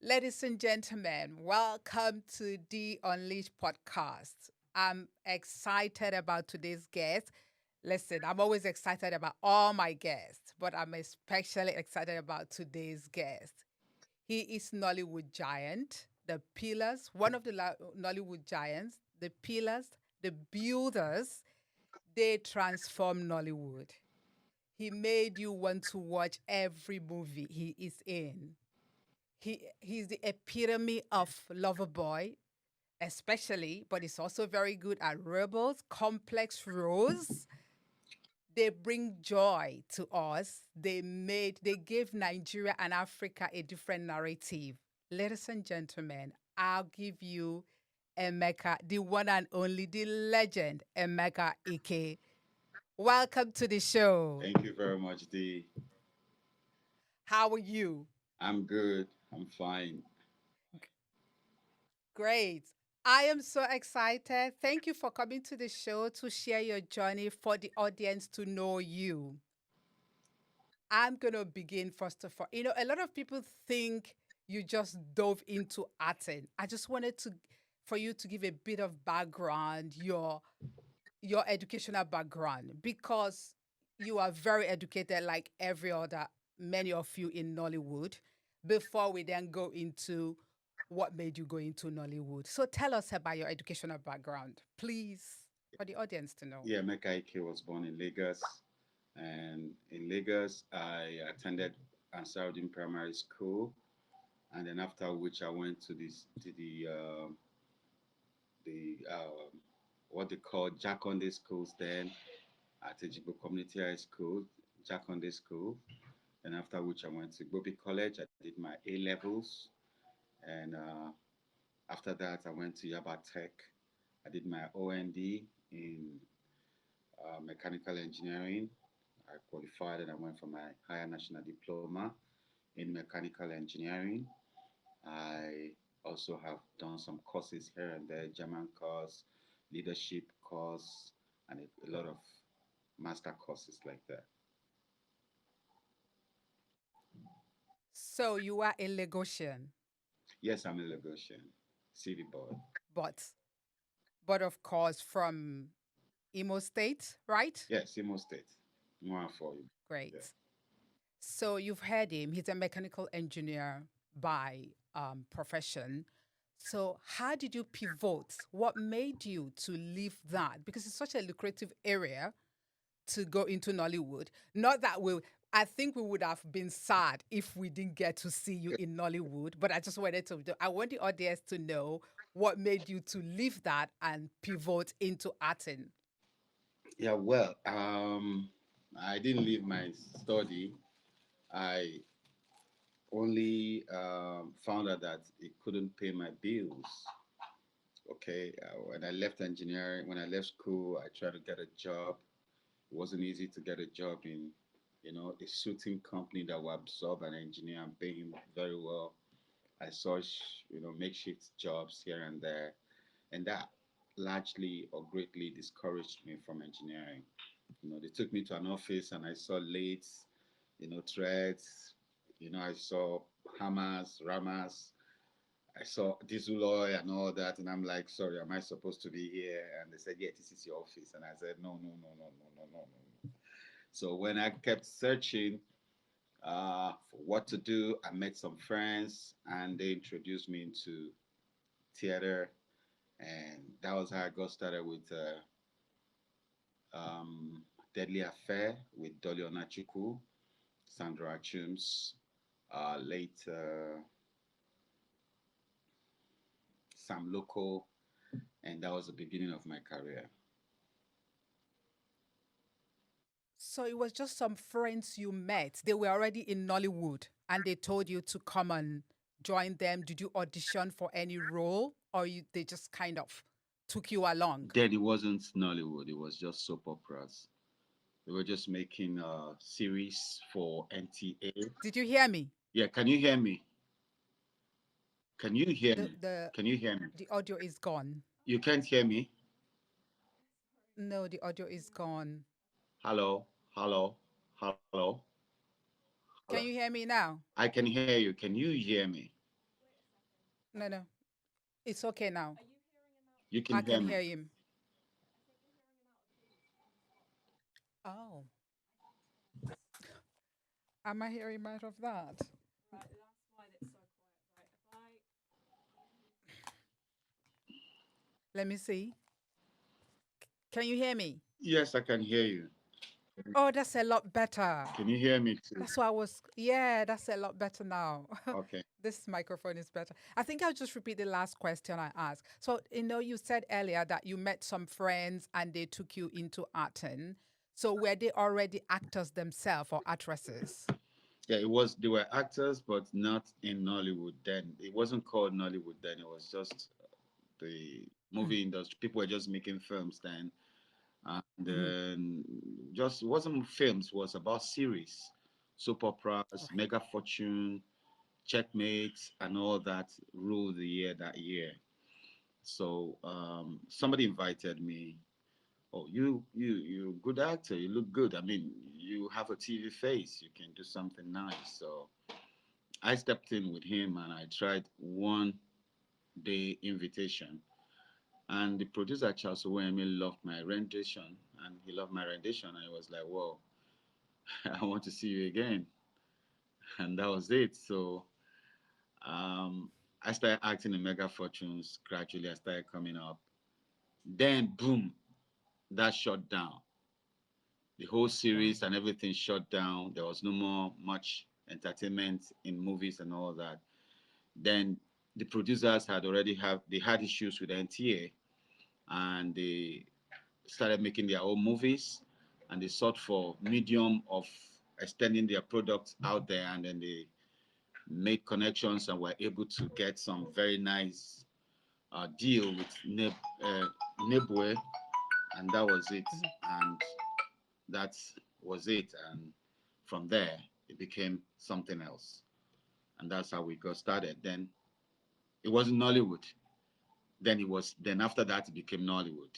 Ladies and gentlemen, welcome to the Unleashed podcast. I'm excited about today's guest. Listen, I'm always excited about all my guests, but I'm especially excited about today's guest. He is Nollywood giant, the pillars, one of the Nollywood giants, the pillars, the builders. They transform Nollywood. He made you want to watch every movie he is in. He's the epitome of lover boy, especially, but he's also very good at rebels, complex roles. They bring joy to us. They gave Nigeria and Africa a different narrative. Ladies and gentlemen, I'll give you Emeka, the one and only, the legend, Emeka Ike. Welcome to the show. Thank you very much, D. How are you? I'm good. I'm fine. Great. I am so excited. Thank you for coming to the show to share your journey for the audience to know you. I'm going to begin first of all. A lot of people think you just dove into acting. I just wanted to for you to give a bit of background, your educational background because you are very educated like every other many of you in Nollywood before we then go into what made you go into Nollywood. So tell us about your educational background, please, for the audience to know. Yeah, Emeka Ike was born in Lagos, and in Lagos, I attended Ansarudin Primary School, and then after which I went to the what they call Jaconde schools then at Ejibo Community High School, Jaconde School, and after which I went to Gobi College. I did my A levels, and after that I went to Yaba Tech. I did my OND in mechanical engineering. I qualified and I went for my higher national diploma in mechanical engineering. I also have done some courses here and there, German course, leadership course, and a lot of master courses like that. So you are a Lagosian, Yes, I'm a Lagosian, city boy. but of course from Imo State, right? Yes, Imo State. More for you. Yeah. Great. So you've heard him. He's a mechanical engineer by profession. So how did you pivot? What made you to leave that? Because it's such a lucrative area to go into Nollywood. Not that we, I think we would have been sad if we didn't get to see you in Nollywood. But I just wanted to, I want the audience to know what made you to leave that and pivot into acting. Yeah, well, I didn't leave my study. I only found out that it couldn't pay my bills. Okay, when I left engineering, when I left school, I tried to get a job. It wasn't easy to get a job in, a suiting company that will absorb an engineer and pay him very well. I saw, makeshift jobs here and there, and that largely or greatly discouraged me from engineering. They took me to an office and I saw lathes, threads, I saw hammers, rammers, I saw diesel oil and all that, and I'm like, sorry, am I supposed to be here? And they said, yeah, this is your office. And I said, no, no, no, no, no, no, no, no. No. So when I kept searching for what to do, I met some friends, and they introduced me into theater, and that was how I got started with Deadly Affair with Dolly Onachuku, Sandra Achums, late Sam Loco, and that was the beginning of my career. So it was just some friends you met. They were already in Nollywood and they told you to come and join them. Did you audition for any role or they just kind of took you along? Then it wasn't Nollywood, it was just soap operas. They were just making a series for NTA. Did you hear me? Yeah, can you hear me? Can you hear The me? the Can you hear me? the audio is gone. You can't hear me? No, the audio is gone. Hello? Hello? Hello? Hello? Can you hear me now? I can hear you. Can you hear me? No, no. It's okay now. You can I hear can me. hear him. Oh, am I hearing out of that? Let me see. Can you hear me? Yes, I can hear you. Oh, that's a lot better. Can you hear me too? That's why I was, yeah, that's a lot better now. Okay. This microphone is better. I think I'll just repeat the last question I asked. So, you said earlier that you met some friends and they took you into acting. So, were they already actors themselves or actresses? Yeah, it was. They were actors, but not in Nollywood then. It wasn't called Nollywood then. It was just the Mm, movie industry. People were just making films then, and mhm. then just it wasn't films. It was about series, soap operas, Right. Mega Fortune, Checkmates, and all that ruled the year that year. So somebody invited me. Oh, you're a good actor. You look good. I mean, you have a TV face. You can do something nice. So I stepped in with him and I tried one day invitation. And the producer Charles Owemi loved my rendition, and he loved my rendition, and he was like, "Whoa, I want to see you again," and that was it. So um, I started acting in Mega Fortunes. Gradually, I started coming up. Then, boom, that shut down. The whole series Right. and everything shut down. There was no more much entertainment in movies and all that. Then the producers had already have they had issues with NTA, and they started making their own movies, and they sought for medium of extending their products out there, and then they made connections and were able to get some very nice deal with Nebue, and that was it. Mhm. And that was it. And from there, it became something else. And that's how we got started. Then it wasn't Nollywood. Then after that, it became Nollywood.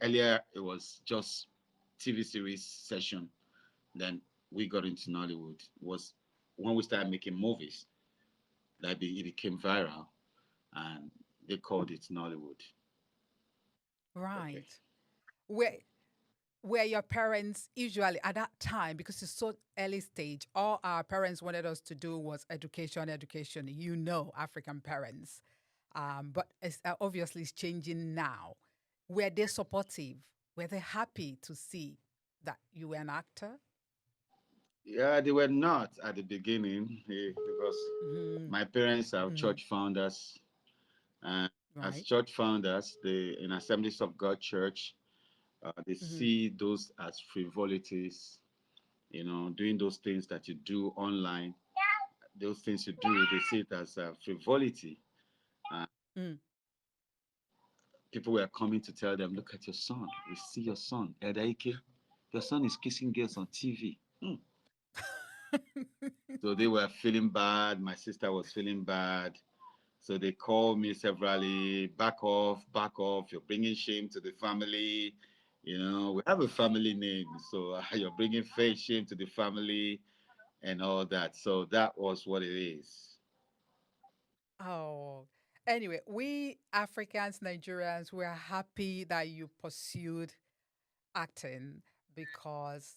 Earlier, it was just TV series session. Then we got into Nollywood. It was when we started making movies that it became viral, and they called it Nollywood. Okay. Right. Where where your parents usually at that time, because it's so early stage, all our parents wanted us to do was education, education. African parents. But obviously it's changing now. Were they supportive? Were they happy to see that you were an actor? Yeah, they were not at the beginning because Mm-hmm. my parents are Mm-hmm. church founders, and as Right. church founders, they in Assemblies of God Church, they Mm-hmm. see those as frivolities. Doing those things that you do online, those things you do, they see it as frivolity. Uh, Mm. People were coming to tell them, "Look at your son. We see your son, Elder Ike. Your son is kissing girls on TV." So they were feeling bad. My sister was feeling bad. So they called me severally, back off, back off. You're bringing shame to the family. We have a family name. So you're bringing face shame to the family and all that. So that was what it is. Oh, anyway, we Africans, Nigerians, we're happy that you pursued acting because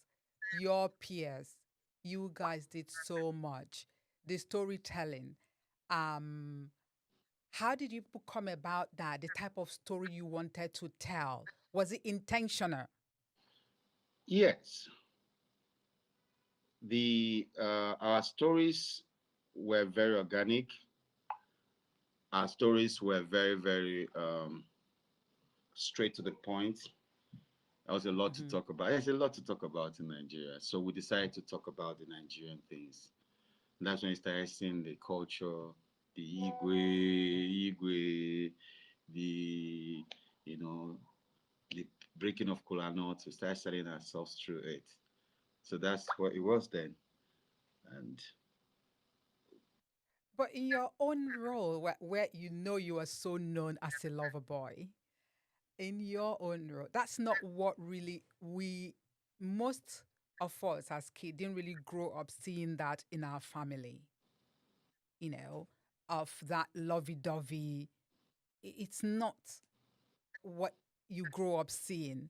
your peers, you guys did so much. The storytelling. Um, how did you come about that? The type of story you wanted to tell? Was it intentional? Yes, the our stories were very organic. Our stories were very, very straight to the point. There was a lot to Mm-hmm. talk about. There's a lot to talk about in Nigeria. So we decided to talk about the Nigerian things. And that's when we started seeing the culture, the Igwe, the, you know, the breaking of kola nuts. We started selling ourselves through it. So that's what it was then. And But in your own role, where you are so known as a lover boy, in your own role, that's not what really most of us as kids didn't really grow up seeing that in our family, you know. of that lovey-dovey. It's not what you grow up seeing.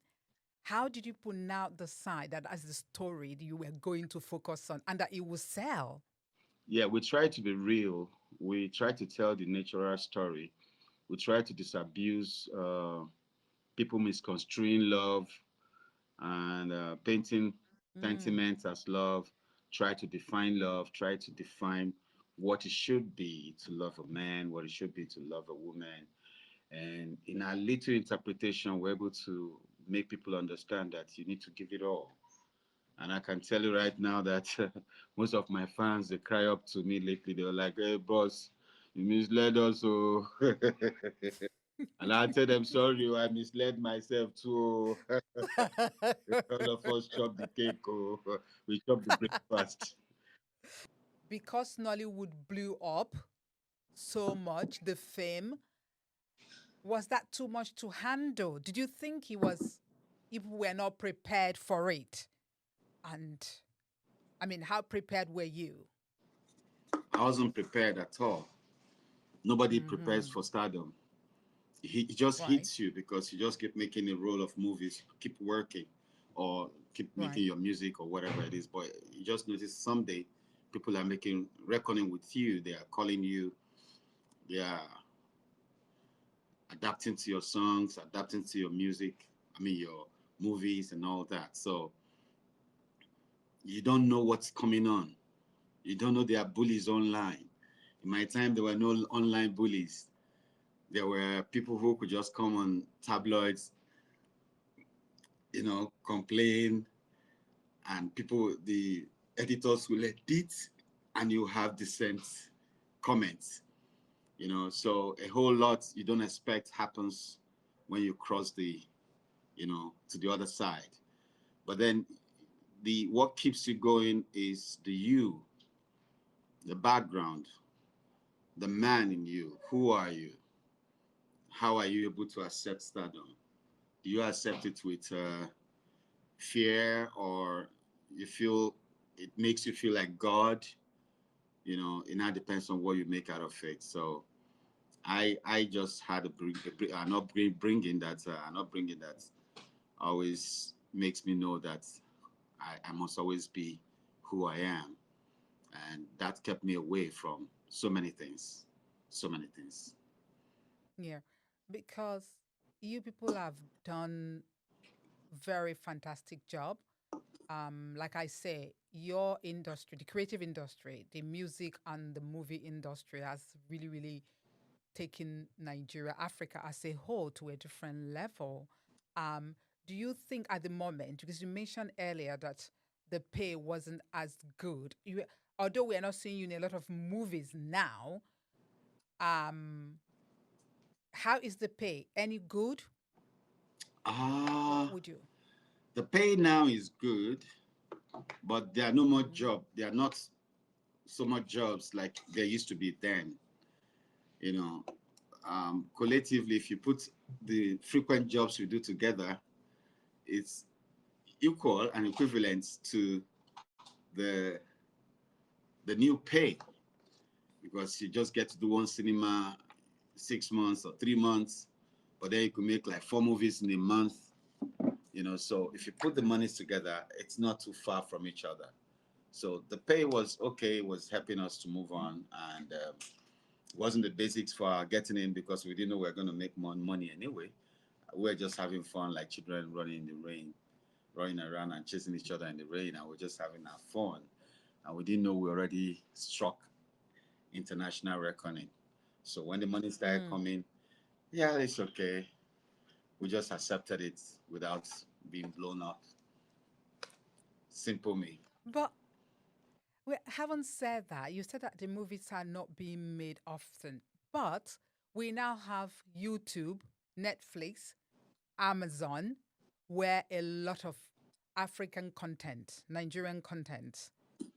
How did you put now decide that as the story that you were going to focus on and that it will sell? Yeah, we try to be real. We try to tell the natural story. We try to disabuse people misconstruing love and painting Mm, sentiments as love. Try to define love. Try to define what it should be to love a man, what it should be to love a woman. And in our little interpretation, we're able to make people understand that you need to give it all. And I can tell you right now that most of my fans, they cry up to me lately. They were like, hey, boss, you misled us. Oh. And I tell them, sorry, oh, I misled myself too. Oh. All of us chop the cake. Oh. We chop the breakfast. because Nollywood blew up so much, the fame, was that too much to handle? Did you think he was, if we were not prepared for it? And I mean, how prepared were you? I wasn't prepared at all. Nobody prepares Mm-hmm. for stardom. He just Right, hits you because you just keep making a role of movies, keep working, or keep right. making your music or whatever it is. But you just notice someday people are making reckoning with you. They are calling you. They are adapting to your songs, adapting to your music. I mean your movies and all that. So you don't know what's coming on. You don't know there are bullies online. In my time, there were no online bullies. There were people who could just come on tabloids, complain, and people, the editors will edit, and you have decent comments. So a whole lot you don't expect happens when you cross to the other side. But then the what keeps you going is the background, the man in you. Who are you? How are you able to accept stardom? Do you accept it with fear, or you feel it makes you feel like God? It now depends on what you make out of it. So I just had an upbringing that always makes me know that I must always be who I am, and that kept me away from so many things, so many things. Yeah. Because you people have done very fantastic job. Like I say, your industry, the creative industry, the music and the movie industry has really, really taken Nigeria, Africa as a whole to a different level. Um, do you think at the moment, because you mentioned earlier that the pay wasn't as good, although we're not seeing you in a lot of movies now, um, how is the pay? Any good? What Ah, would you? the pay now is good, but there are no more Mm-hmm. job. There are not so much jobs like there used to be then. You know, Collectively, if you put the frequent jobs we do together, it's equal and equivalent to the the new pay, because you just get to do one cinema 6 months or 3 months, but then you could make like four movies in a month. So if you put the monies together, it's not too far from each other. So the pay was okay, was helping us to move on, and it wasn't the basics for getting in because we didn't know we were going to make more money anyway. We were just having fun like children running in the rain, running around and chasing each other in the rain, and we're just having our fun. And we didn't know we already struck international reckoning. So when the money started Mm. coming, yeah, it's okay. We just accepted it without being blown up. Simple me. But we haven't said that. You said that the movies are not being made often, but we now have YouTube, Netflix, Amazon, where a lot of African content, Nigerian content,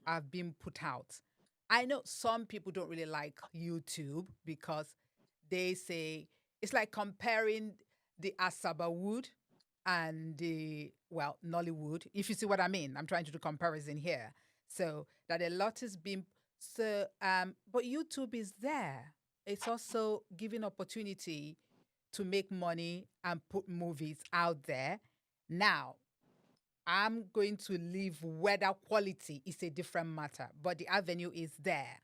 have been put out. I know some people don't really like YouTube because they say it's like comparing the Asaba Wood and the, well, Nollywood. If you see what I mean, I'm trying to do comparison here. So that a lot is being, but YouTube is there. it's also giving opportunity to make money and put movies out there. Now, I'm going to leave whether quality is a different matter, but the avenue is there.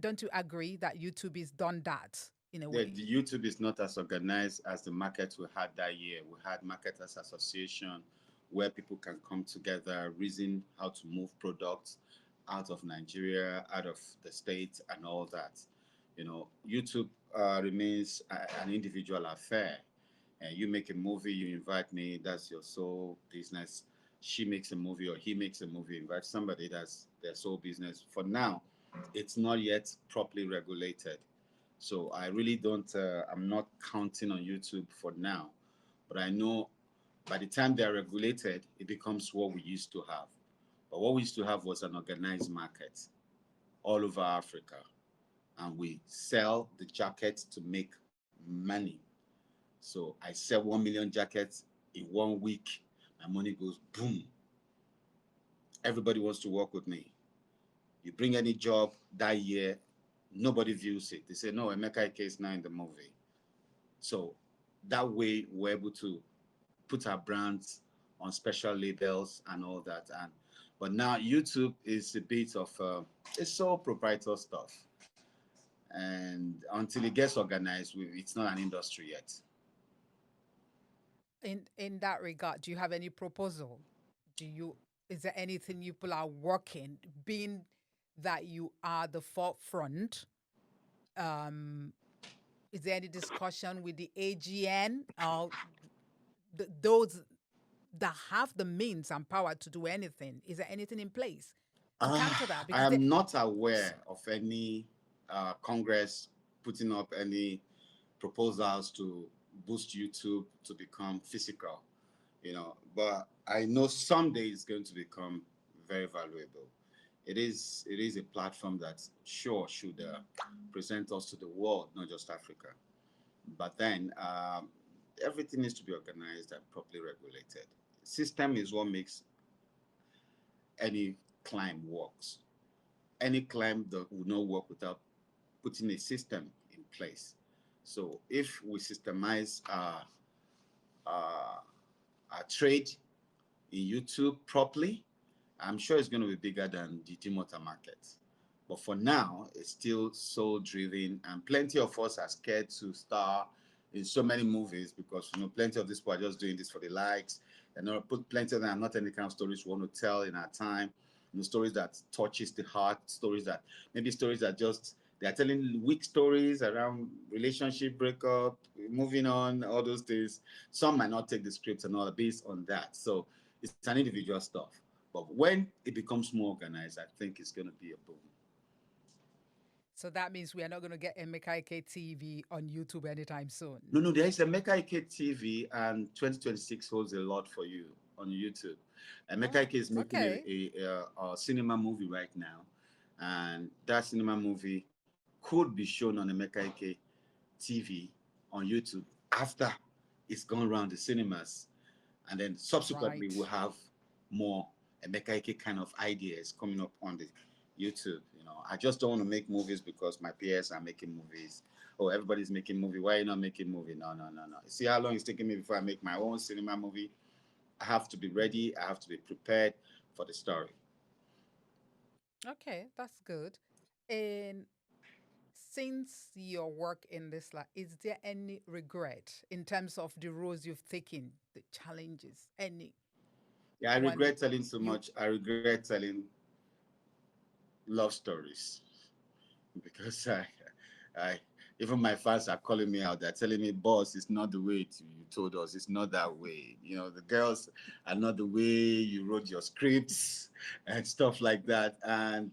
Don't you agree that YouTube is done that in a way? The YouTube is not as organized as the market we had that year. We had Marketers Association where people can come together, reason how to move products out of Nigeria, out of the state, and all that. YouTube remains an individual affair. And you make a movie, you invite me, that's your sole business. She makes a movie or he makes a movie, invite somebody, that's their sole business. For now, it's not yet properly regulated. So I really don't, I'm not counting on YouTube for now. But I know by the time they're regulated, it becomes what we used to have. But what we used to have was an organized market all over Africa. And we sell the jackets to make money. So I sell 1 million jackets in 1 week. My money goes boom. Everybody wants to work with me. You bring any job that year, nobody views it. They say, no, Emeka Ike is now in the movie. So that way we're able to put our brands on special labels and all that. And but now YouTube is a bit of it's all proprietary stuff, and until it gets organized, it's not an industry yet. In that regard, do you have any proposal? Do you Is there anything you people are working, being that you are the forefront? Um, is there any discussion with the AGN or those that have the means and power to do anything? Is there anything in place to counter that? I Because am not aware of any Congress putting up any proposals to boost YouTube to become physical, But I know someday it's going to become very valuable. It is a platform that sure should present us to the world, not just Africa. But then everything needs to be organized and properly regulated. System is what makes any climb works. Any climb that would not work without putting a system in place. So if we systemize uh, our trade in YouTube properly, I'm sure it's going to be bigger than the Timota market. But for now, it's still soul driven, and plenty of us are scared to star in so many movies because plenty of these people are just doing this for the likes, and put plenty of them are not any kind of stories we want to tell in our time. Stories that touches the heart, stories that just they are telling weak stories around relationship breakup, moving on, all those things. Some might not take the scripts and all based on that. So it's an individual stuff. But when it becomes more organized, I think it's going to be a boom. so that means we are not going to get Emeka Ike TV on YouTube anytime soon. No, no, there is a Mecca Ike TV, and 2026 holds a lot for you on YouTube. And Mecca Oh, Ike is making okay. a cinema movie right now, and that cinema movie could be shown on a Mecca Ike TV on YouTube after it's gone around the cinemas, and then subsequently Right. we'll have more Emeka Ike kind of ideas coming up on the YouTube. I just don't want to make movies because my peers are making movies. Oh, everybody's making movie. Why are you not making movie? No, no, no, no. See how long it's taking me before I make my own cinema movie. I have to be ready. I have to be prepared for the story. Okay, that's good. And since your work in this life, is there any regret in terms of the roles you've taken, the challenges, any Yeah, I one regret telling so you much. I regret telling love stories because I, even my fans are calling me out. They're telling me, "Boss, it's not the way you told us. It's not that way. The girls are not the way you wrote your scripts and stuff like that." And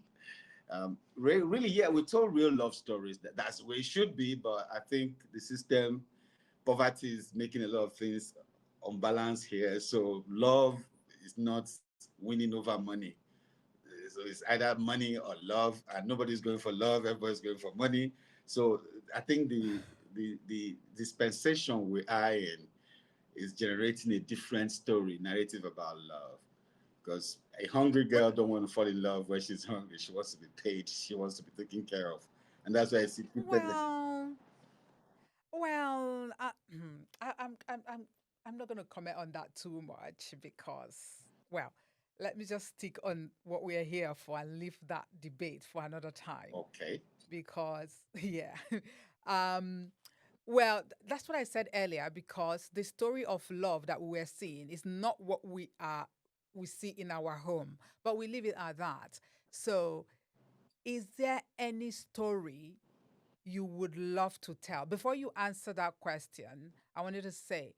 really, yeah, we told real love stories. That's the way it should be. But I think the system, poverty is making a lot of things unbalanced here. So love is not winning over money. So it's either money or love, and nobody's going for love. Everybody's going for money. So I think the dispensation we are in is generating a different story narrative about love. Because a hungry what girl don't want to fall in love when she's hungry. She wants to be paid. She wants to be taken care of, And that's why I see people like, Well, well, I'm not going to comment on that too much because, well, let me just stick on what we're here for and leave that debate for another time. okay. Because, yeah, um, well, that's what I said earlier. Because the story of love that we're seeing is not what we see in our home, but we leave it at that. So, is there any story you would love to tell? Before you answer that question, I wanted to say,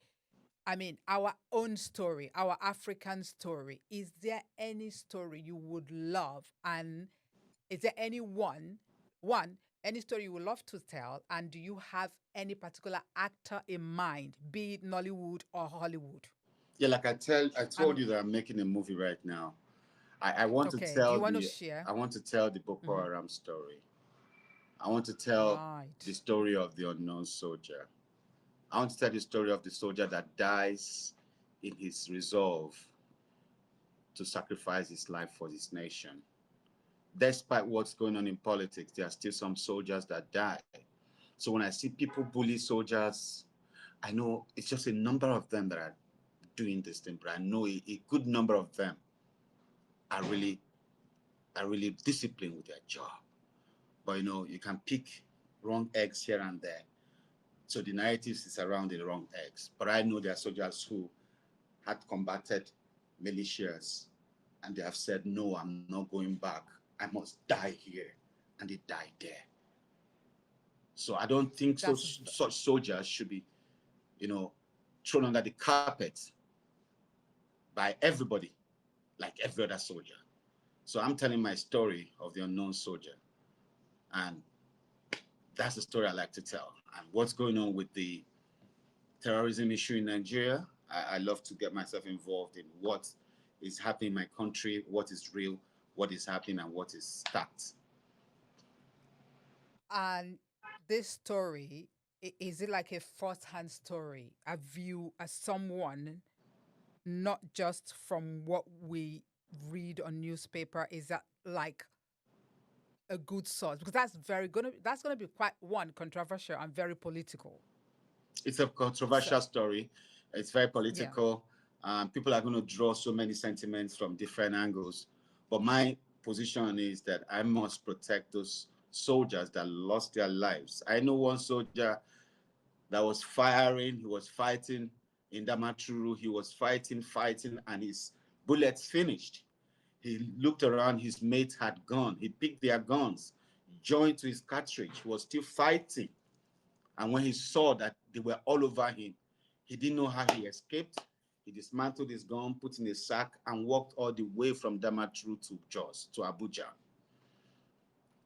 I mean, our own story, our African story. Is there any story you would love? And is there one, any story you would love to tell? And do you have any particular actor in mind, be it Nollywood or Hollywood? Yeah, like I told Um, you that I'm making a movie right now. I want to okay. Do you tell want to the share? I want to tell the Boko Hmm. Haram story. I want to tell the Right. story of the unknown soldier. I want to tell the story of the soldier that dies in his resolve to sacrifice his life for his nation. Despite what's going on in politics, there are still some soldiers that die. So when I see people bully soldiers, I know it's just a number of them that are doing this thing, but I know a good number of them are really disciplined with their job. But you can pick wrong eggs here and there. So the narratives is around the wrong eggs. But I know there are soldiers who had combated militias and they have said, no, I'm not going back. I must die here. And they died there. So I don't think so, That's such soldiers should be, you know, thrown under the carpet by everybody like every other soldier. So I'm telling my story of the unknown soldier. And that's the story I like to tell. And what's going on with the terrorism issue in Nigeria, I love to get myself involved in what is happening in my country, what is real, what is happening, and what is stacked. And this story, is it like a first-hand story? A view as someone, not just from what we read on newspaper? Is that like a good source? Because that's gonna be quite one controversial and very political. It's a So controversial story. It's very yeah. political. People are going to draw so many sentiments from different angles. But my position is that I must protect those soldiers that lost their lives. I know one soldier that was firing, he was fighting in Damaturu, he was fighting, and his bullets finished. He looked around, his mates had gone. He picked their guns, joined to his cartridge, he was still fighting. And when he saw that they were all over him, he didn't know how he escaped. He dismantled his gun, put in a sack, and walked all the way from Damaturu to Jos, to Abuja.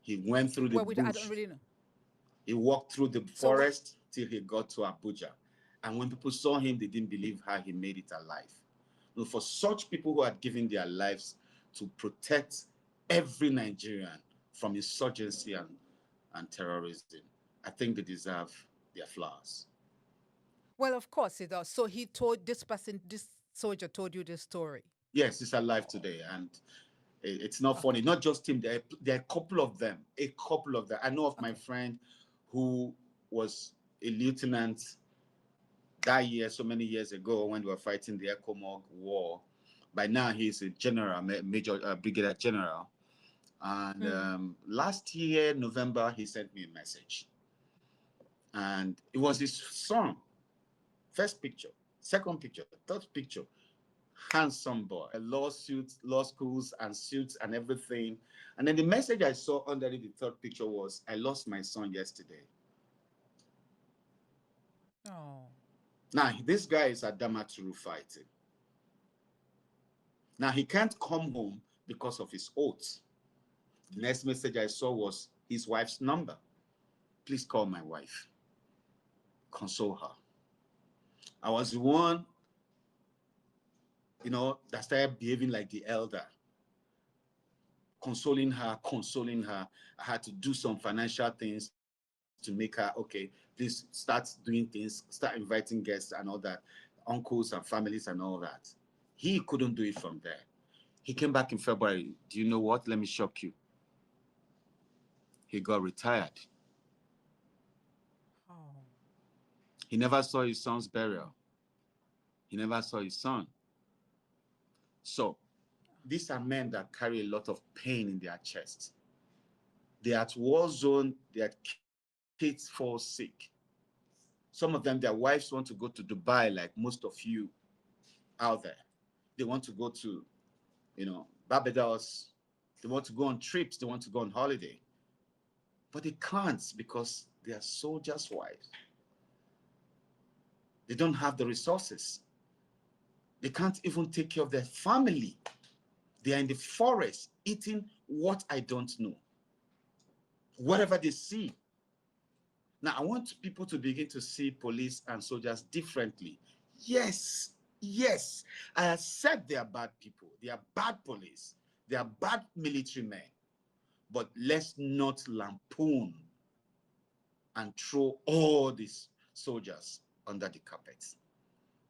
He went through the Well, I don't bush. really know. He walked through the So what? forest till he got to Abuja. And when people saw him, they didn't believe how he made it alive. For such people who had given their lives to protect every Nigerian from insurgency and terrorism, I think they deserve their flowers. Well, of course it does. So he told this person, this soldier told you this story. Yes, he's alive today, and it's not funny. Okay. Not just him. There are a couple of them. A couple of them. I know of my Okay. friend who was a lieutenant that year, so many years ago, when they were fighting the Ecomog War. By now, he's a general, major brigadier general. And Hmm. last year, November, he sent me a message, and it was his son. First picture, second picture, third picture. Handsome boy, lawsuits, law schools, and suits and everything. And then the message I saw under the third picture was, "I lost my son yesterday." Oh. Now this guy is at Damaturu fighting. Now he can't come home because of his oath. The next message I saw was his wife's number. "Please call my wife. Console her." I was the one, that started behaving like the elder, consoling her. I had to do some financial things to make her, okay, please start doing things, start inviting guests and all that, uncles and families and all that. He couldn't do it from there. He came back in February. Do you know what? Let me shock you. He got retired. He never saw his son's burial. He never saw his son. So these are men that carry a lot of pain in their chest. They're at war zone, their kids fall sick. Some of them, their wives want to go to Dubai, like most of you out there. They want to go to, Barbados. They want to go on trips. They want to go on holiday. But they can't because they are soldiers' wives. They don't have the resources. They can't even take care of their family. They are in the forest eating what I don't know. Whatever they see. Now, I want people to begin to see police and soldiers differently. Yes, yes, I accept they are bad people. They are bad police. They are bad military men. But let's not lampoon and throw all these soldiers under the carpet.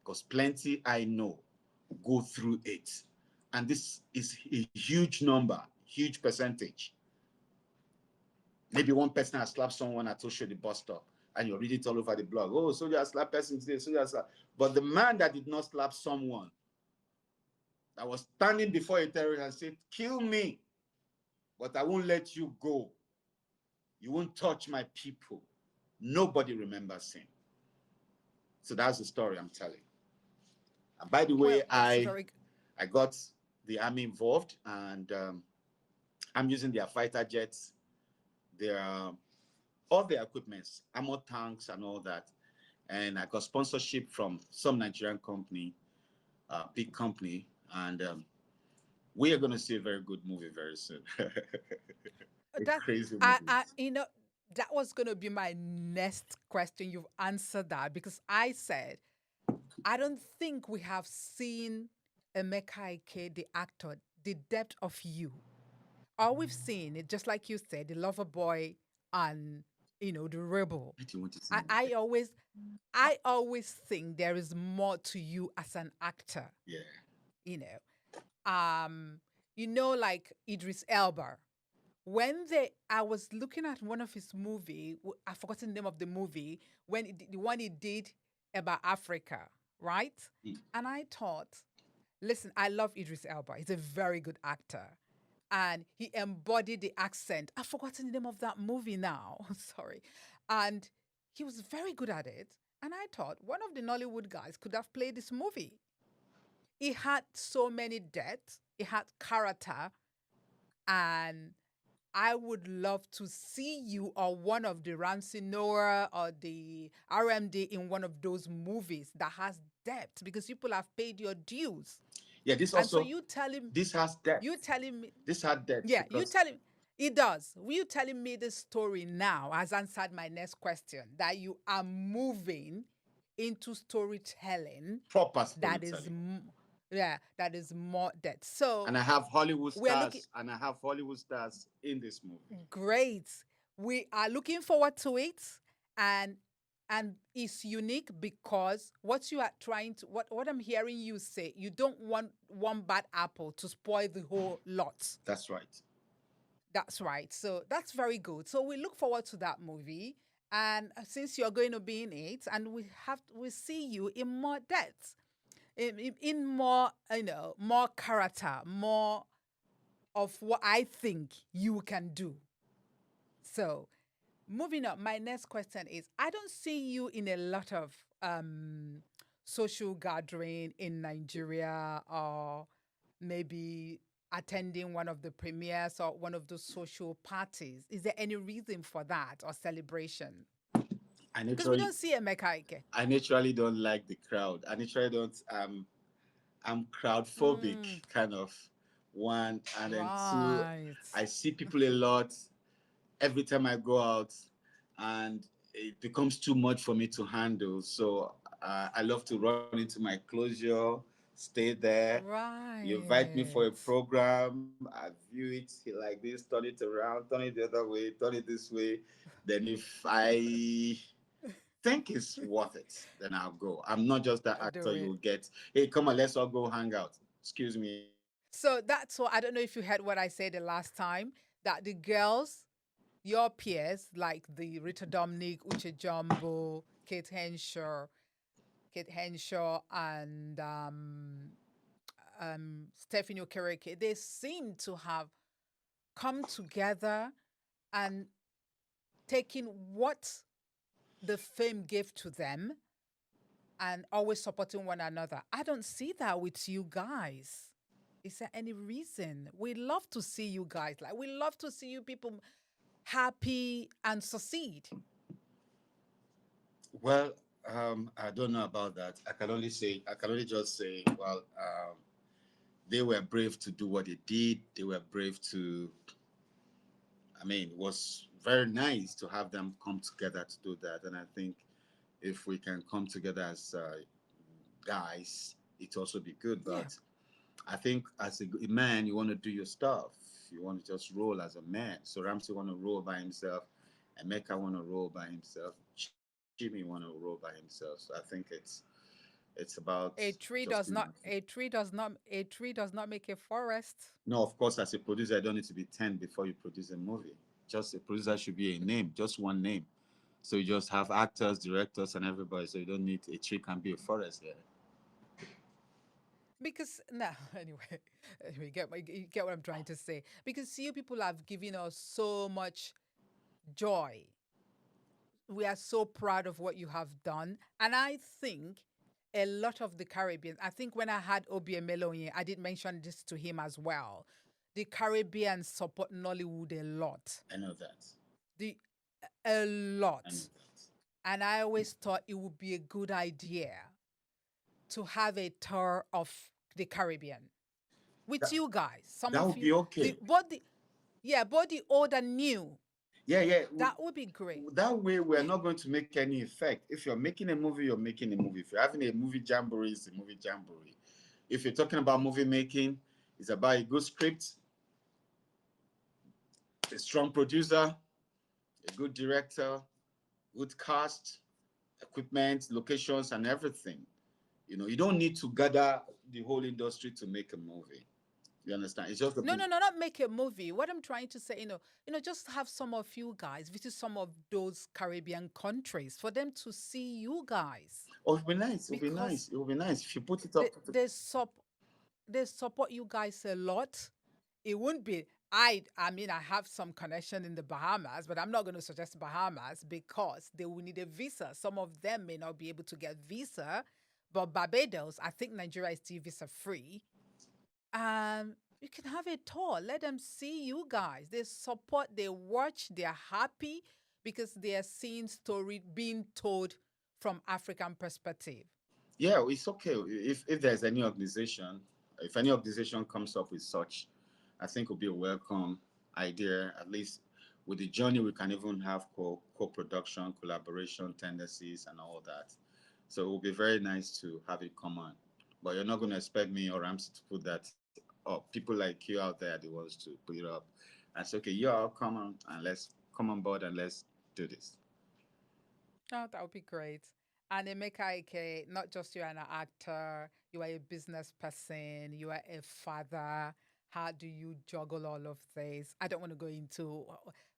Because plenty I know go through it. And this is a huge number, huge percentage. Maybe one person has slapped someone at Osho the bus stop, and you read it all over the blog. Oh, soldier slap person today, soldier slap. But the man that did not slap someone, that was standing before a terrorist and said, kill me, but I won't let you go. You won't touch my people. Nobody remembers him. So that's the story I'm telling. And by the way, Well, that's very I got the army involved, and I'm using their fighter jets, their all their equipments, armor tanks, and all that. And I got sponsorship from some Nigerian company, big company, and we are going to see a very good movie very soon. A that crazy movie. I that was going to be my next question. You've answered that because I said I don't think we have seen Emeka Ike, the actor, the depth of you. All we've seen it, just like you said, the lover boy and the rebel. I do want to see I, more. I always I always think there is more to you as an actor. Yeah. You know, like Idris Elba. I was looking at one of his movie, I've forgotten the name of the movie, the one he did about Africa, right? Mm. And I thought, listen, I love Idris Elba. He's a very good actor. And he embodied the accent. I've forgotten the name of that movie now. Sorry. And he was very good at it. And I thought one of the Nollywood guys could have played this movie. He had so many depths, he had character, and I would love to see you or one of the Ramsey Noah or the RMD in one of those movies that has depth because people have paid your dues. Yeah, this And so also, this has you depth. telling me, This had depth yeah, you because telling it does. You telling me the story now has answered my next question that you are moving into storytelling proper that is, storytelling. that is more depth. So And I have Hollywood we're looking stars, and I have Hollywood stars in this movie. great. We are looking forward to it, and it's unique because what you are trying to what I'm hearing you say, you don't want one bad apple to spoil the whole lot. That's right. That's right. So that's very good. So we look forward to that movie. And since you're going to be in it, and we see you in more depth, in more, more character, more of what I think you can do. So moving on, my next question is: I don't see you in a lot of social gathering in Nigeria, or maybe attending one of the premieres or one of those social parties. Is there any reason for that or celebration? I Because we naturally, don't see Emeka Ike. I naturally don't like the crowd. I naturally don't. I'm crowd phobic, Mm, kind of one, and then two. right. I see people a lot every time I go out, and it becomes too much for me to handle. So I love to run into my closure, stay there. You invite me for a Right. program, I view it like this, turn it around, turn it the other way, turn it this way. Then if I think it's worth it, then I'll go. I'm not just that Do actor you it. will get, hey, come on, let's all go hang out. Excuse me. So that's what I don't know if you heard what I said the last time that the girls, your peers like the Rita Dominic, Uche Jumbo, Kate Henshaw, and Stephanie Okereke, they seem to have come together and taken what the fame gave to them and always supporting one another. I don't see that with you guys. Is there any reason? We love to see you guys. Like, we love to see you people happy and succeed. Well, I don't know about that. I can only just say, well, they were brave to do what they did. They were brave to, I mean, it was very nice to have them come together to do that. And I think if we can come together as guys, it also be good. Yeah. But I think as a man, you want to do your stuff. You want to just roll as a man. So Ramsey want to roll by himself. Emeka want to roll by himself. Jimmy want to roll by himself. So I think it's about A just tree being does not happy. a tree does not make a forest. No, of course, as a producer, I don't need to be 10 before you produce a movie. Just a producer should be a name, just one name. So you just have actors, directors, and everybody. So you don't need a tree can be a forest there. Because no, anyway, you get what I'm trying to say. Because you people have given us so much joy. We are so proud of what you have done. And I think a lot of the Caribbean, I think when I had Obi Meloye, I did mention this to him as well. The Caribbean support Nollywood a lot. I know that. The a I know lot. that. And I always thought it would be a good idea to have a tour of the Caribbean with That, you guys. Some that of would you, be okay. both the old and new. Yeah, yeah. That would be great. That way, we're not going to make any effect. If you're making a movie, you're making a movie. If you're having a movie jamboree, it's a movie jamboree. If you're talking about movie making, it's about a good script, a strong producer, a good director, good cast, equipment, locations, and everything. You know, you don't need to gather the whole industry to make a movie. You understand? It's just a No, no, no, not make a movie. What I'm trying to say, just have some of you guys visit some of those Caribbean countries for them to see you guys oh, it'll be nice. It'll be because nice. It'll be nice if you put it they up. they sup they support you guys a lot. It wouldn't be. I mean, I have some connection in the Bahamas, but I'm not going to suggest Bahamas because they will need a visa. Some of them may not be able to get visa, but Barbados, I think Nigeria is still visa free. You can have a tour. Let them see you guys. They support, they watch, they're happy because they are seeing story being told from African perspective. Yeah, it's okay. If there's any organization, if any organization comes up with such, I think it'll be a welcome idea. At least with the journey, we can even have co-production, collaboration tendencies, and all that. So it will be very nice to have it come on. But you're not going to expect me or Ramsey to put that up. People like you out there are the ones to put it up. And say, okay, you all come on and let's come on board and let's do this. Oh, that would be great. And Emeka Ike, not just you're an actor, you are a business person, you are a father. How do you juggle all of this? I don't want to go into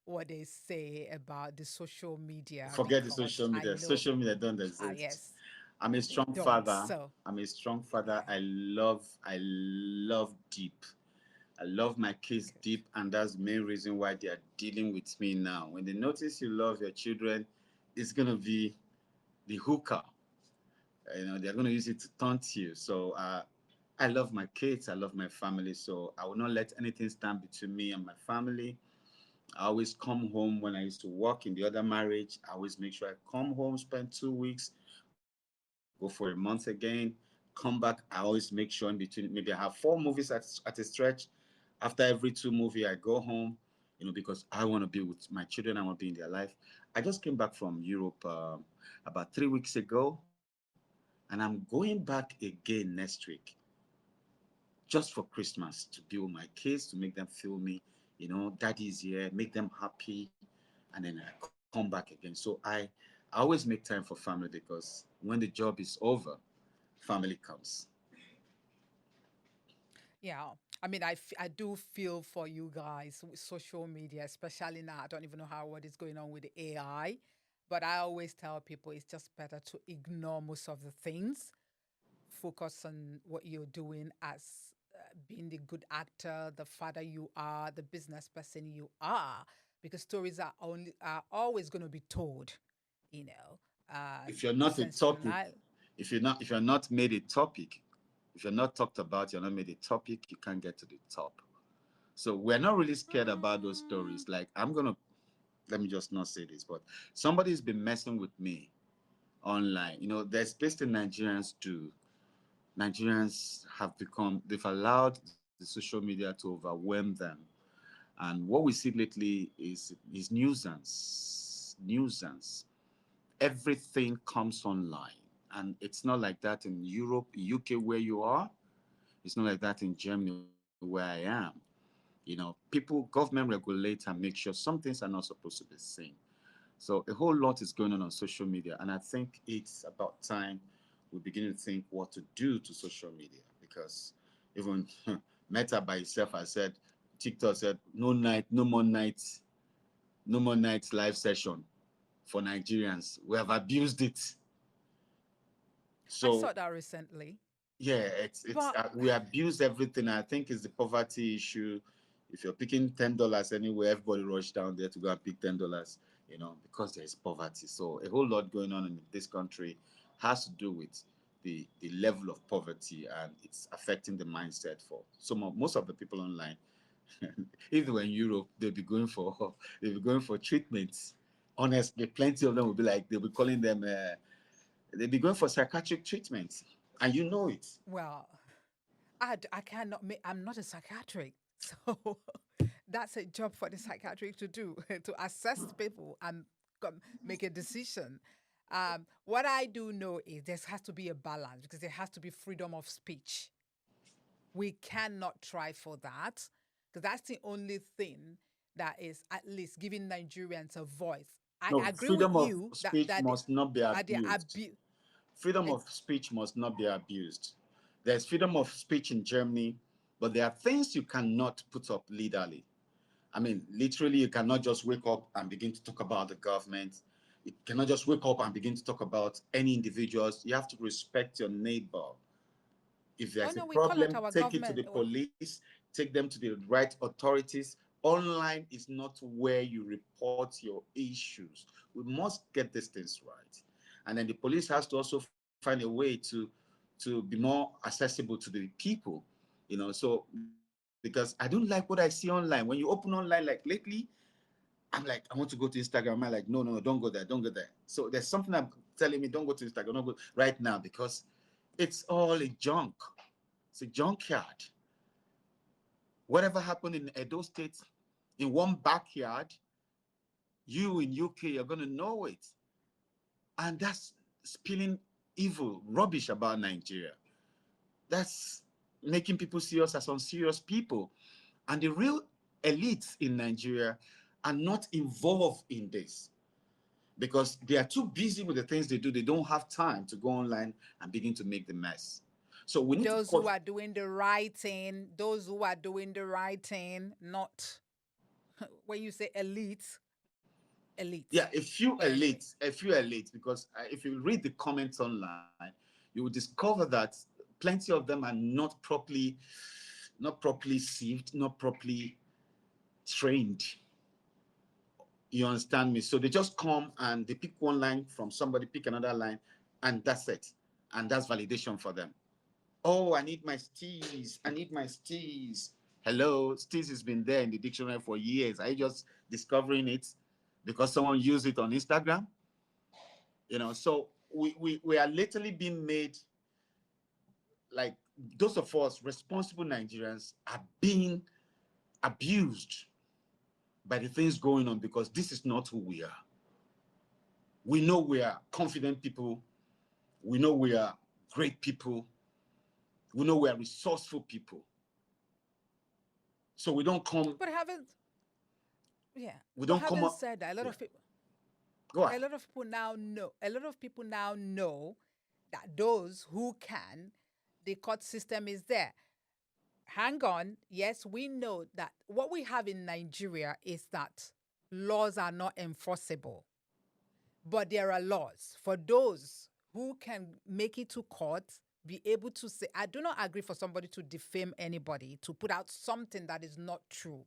what they say about the social media Forget the because social I media. know, Social media don't exist. yes, I'm a they strong don't. father. So, I'm a strong father. yeah, I love deep. I love my kids good. deep, and that's the main reason why they are dealing with me now. When they notice you love your children, it's gonna be the hooker. They're gonna use it to taunt you. So I love my kids. I love my family. So I will not let anything stand between me and my family. I always come home when I used to work in the other marriage. I always make sure I come home, spend 2 weeks, go for a month again, come back. I always make sure in between, maybe I have 4 movies at a stretch. After every 2 movie, I go home, because I want to be with my children. I want to be in their life. I just came back from Europe about 3 weeks ago, and I'm going back again next week just for Christmas to be with my kids, to make them feel me, daddy's here, make them happy, and then I come back again. So I always make time for family because when the job is over, family comes. Yeah. I mean, I do feel for you guys with social media, especially now. I don't even know how what is going on with the AI, but I always tell people it's just better to ignore most of the things, focus on what you're doing as being the good actor, the father you are, the business person you are, because stories are always going to be told, you know, uh, If you're not a topic, sensational. if you're not made a topic, if you're not talked about, you're not made a topic, you can't get to the top. So we're not really scared about those Mm, stories. Like I'm gonna let me just not say this, but somebody's been messing with me online. You know, there's this thing Nigerians do. Nigerians have become, they've allowed the social media to overwhelm them. And what we see lately is nuisance. Nuisance. Everything comes online. And it's not like that in Europe, UK where you are. It's not like that in Germany where I am. People, government regulate and make sure some things are not supposed to be seen. So a whole lot is going on social media, and I think it's about time we begin to think what to do to social media because even Meta by itself has said, TikTok said, no night, no more nights, no more nights live session for Nigerians. We have abused it. I So saw that recently, yeah, it's but we abuse everything. I think it's the poverty issue. If you're picking $10 anywhere, everybody rush down there to go and pick $10. Because there is poverty. So a whole lot going on in this country has to do with the level of poverty, and it's affecting the mindset for most of the people online. If they were in Europe, they'll be going for treatments. Honestly, plenty of them will be like they'll be calling them they'll be going for psychiatric treatments, and you know it. well, I cannot make, I'm not a psychiatric. So that's a job for the psychiatric to do, to assess people and make a decision. What I do know is there has to be a balance because there has to be freedom of speech. We cannot try for that because that's the only thing that is at least giving Nigerians a voice. I No, agree with freedom of you speech must not be that they abused. abuse. Freedom of speech must not be abused. There's freedom of speech in Germany, but there are things you cannot put up legally. I mean, literally, you cannot just wake up and begin to talk about the government. You cannot just wake up and begin to talk about any individuals. You have to respect your neighbor. If Oh there's a no, we call out problem, our take it to government. the police, take them to the right authorities. Online is not where you report your issues. We must get these things right. And then the police has to also find a way to be more accessible to the people. So because I don't like what I see online. When you open online, like lately, I'm like, I want to go to Instagram. I'm like, no, no, no, don't go there, don't go there. So there's something I'm telling me, don't go to Instagram, don't go right now because it's all a junk. It's a junkyard. Whatever happened in Edo State, in one backyard, you in UK, you're gonna know it, and that's spilling evil, rubbish about Nigeria. That's making people see us as unserious people, and the real elites in Nigeria are not involved in this because they are too busy with the things they do. They don't have time to go online and begin to make the mess. So we need to Those who cause. are doing the writing, those who are doing the writing, not when you say elites, Yeah, elites. a few But anyway, elites, a few elites, because if you read the comments online, you will discover that plenty of them are not properly sieved, not properly trained. You understand me? So they just come and they pick one line from somebody, pick another line, and that's it. And that's validation for them. Oh, I need my steez. I need my steez. Hello, steez has been there in the dictionary for years. Are you just discovering it because someone used it on Instagram? So we are literally being made like those of us responsible Nigerians are being abused by the things going on because this is not who we are. We know we are confident people. We know we are great people. We know we are resourceful people. So we don't come. but having yeah, We but don't come having up. said that, Yeah. Go a ahead. lot of people now know, a lot of people now know that those who can, the court system is there. hang on. Yes, we know that what we have in Nigeria is that laws are not enforceable, but there are laws for those who can make it to court, be able to say, I do not agree for somebody to defame anybody, to put out something that is not true.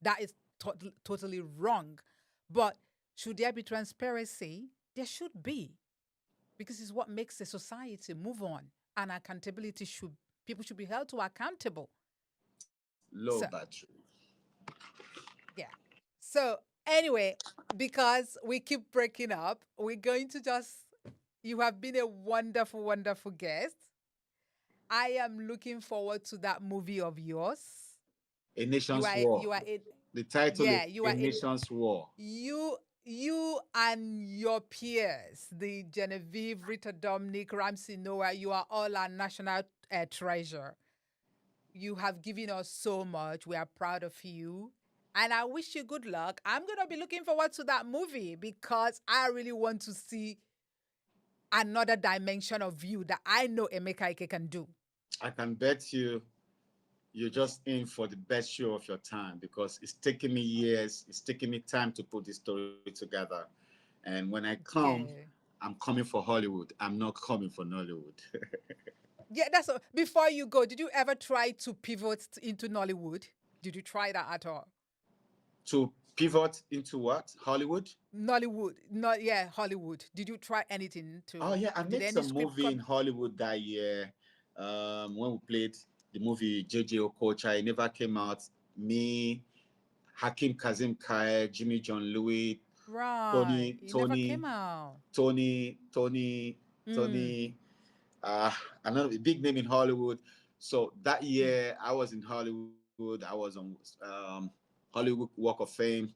That is totally wrong. But should there be transparency? There should be, because it's what makes a society move on. And accountability should, people should be held to accountable. Low So, battery. yeah. So, anyway, because we keep breaking up, we're going to just, you have been a wonderful, wonderful guest. I am looking forward to that movie of yours. A Nation's War. You are in, The title is yeah, you A are in, Nation's War. you and your peers, the Genevieve, Rita Dominic, Ramsey Noah, you are all our national treasure. You have given us so much. We are proud of you. And I wish you good luck. I'm going to be looking forward to that movie because I really want to see another dimension of you that I know Emeka Ike can do. I can bet you're just in for the best show of your time because it's taken me years. It's taken me time to put this story together. And when I come, Yeah. I'm coming for Hollywood. I'm not coming for Nollywood. Yeah, that's all. Before you go, did you ever try to pivot into Nollywood? Did you try that at all? To pivot into what? Hollywood? Nollywood, not yeah, Hollywood. Did you try anything Oh to? yeah, I Did made any some script movie in come? Hollywood that year. When we played the movie JJ Okocha, it never came out. Me, Hakim Kazim Kaye, Jimmy John Louis, Right, Tony, it never Tony, came out. Tony, Tony, Mm, Tony, another big name in Hollywood. So that mm. year I was in Hollywood. I was on Hollywood Walk of Fame,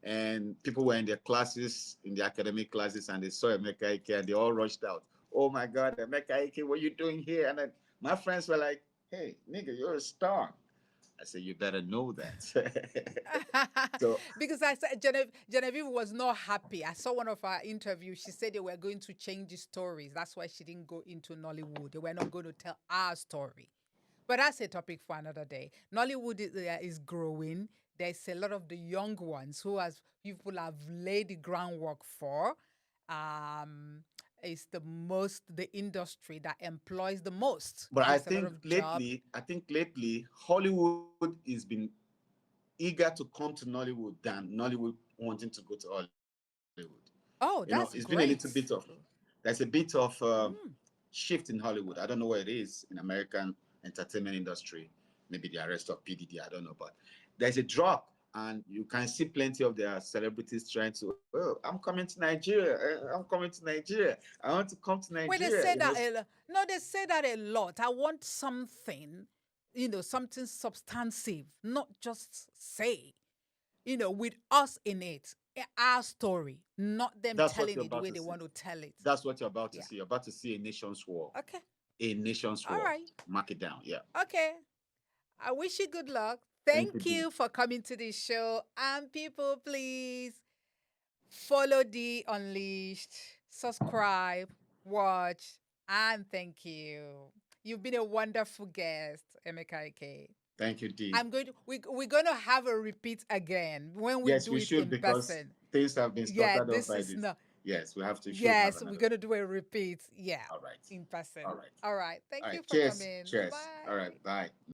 and people were in their classes, in the academic classes, and they saw Emeka Ike, and they all rushed out. Oh my God, Emeka Ike, what are you doing here? And then my friends were like, "Hey, nigga, you're a star." I said, "You better know that." So, Because I said Genevieve was not happy. I saw one of her interviews. She said they were going to change the stories. That's why she didn't go into Nollywood. They were not going to tell our story. But that's a topic for another day. Nollywood is growing. There's a lot of the young ones who has people have laid the groundwork for. Um, it's the industry that employs the most, but gives a lot of job. I think lately Hollywood has been eager to come to Nollywood than Nollywood wanting to go to Hollywood. You know, Oh, it's been a that's little bit great. of there's a bit of Mm. shift in Hollywood. I don't know what it is in American entertainment industry. Maybe the arrest of PDD. I don't know, but there's a drop, and you can see plenty of their celebrities trying to. Oh, I'm coming to Nigeria. I'm coming to Nigeria. I want to come to Well, they Nigeria. say that no, they say that a lot. I want something, something substantive, not just say, with us in it, our story, not them That's what telling you're it the about way to they see. want to tell it. That's what you're about to Yeah. see. You're about to see a nation's war. Okay. A nation's All war. right. Mark it down. Yeah. Okay. I wish you good luck. Thank you, Thank D. you for coming to this show. And people, please follow the Unleashed, subscribe, watch, and thank you. You've been a wonderful guest, Emeka Ike. Thank you, D. We're going to have a repeat again when we Yes, do we it should in because person. things have been Yeah, slaughtered off this by is this. not. Yes, we have to should have Yes, we're another. going to do a repeat. Yeah, All right. in person. All right. All right. All Thank right. you for Cheers. coming. Cheers. All right. Bye. Bye.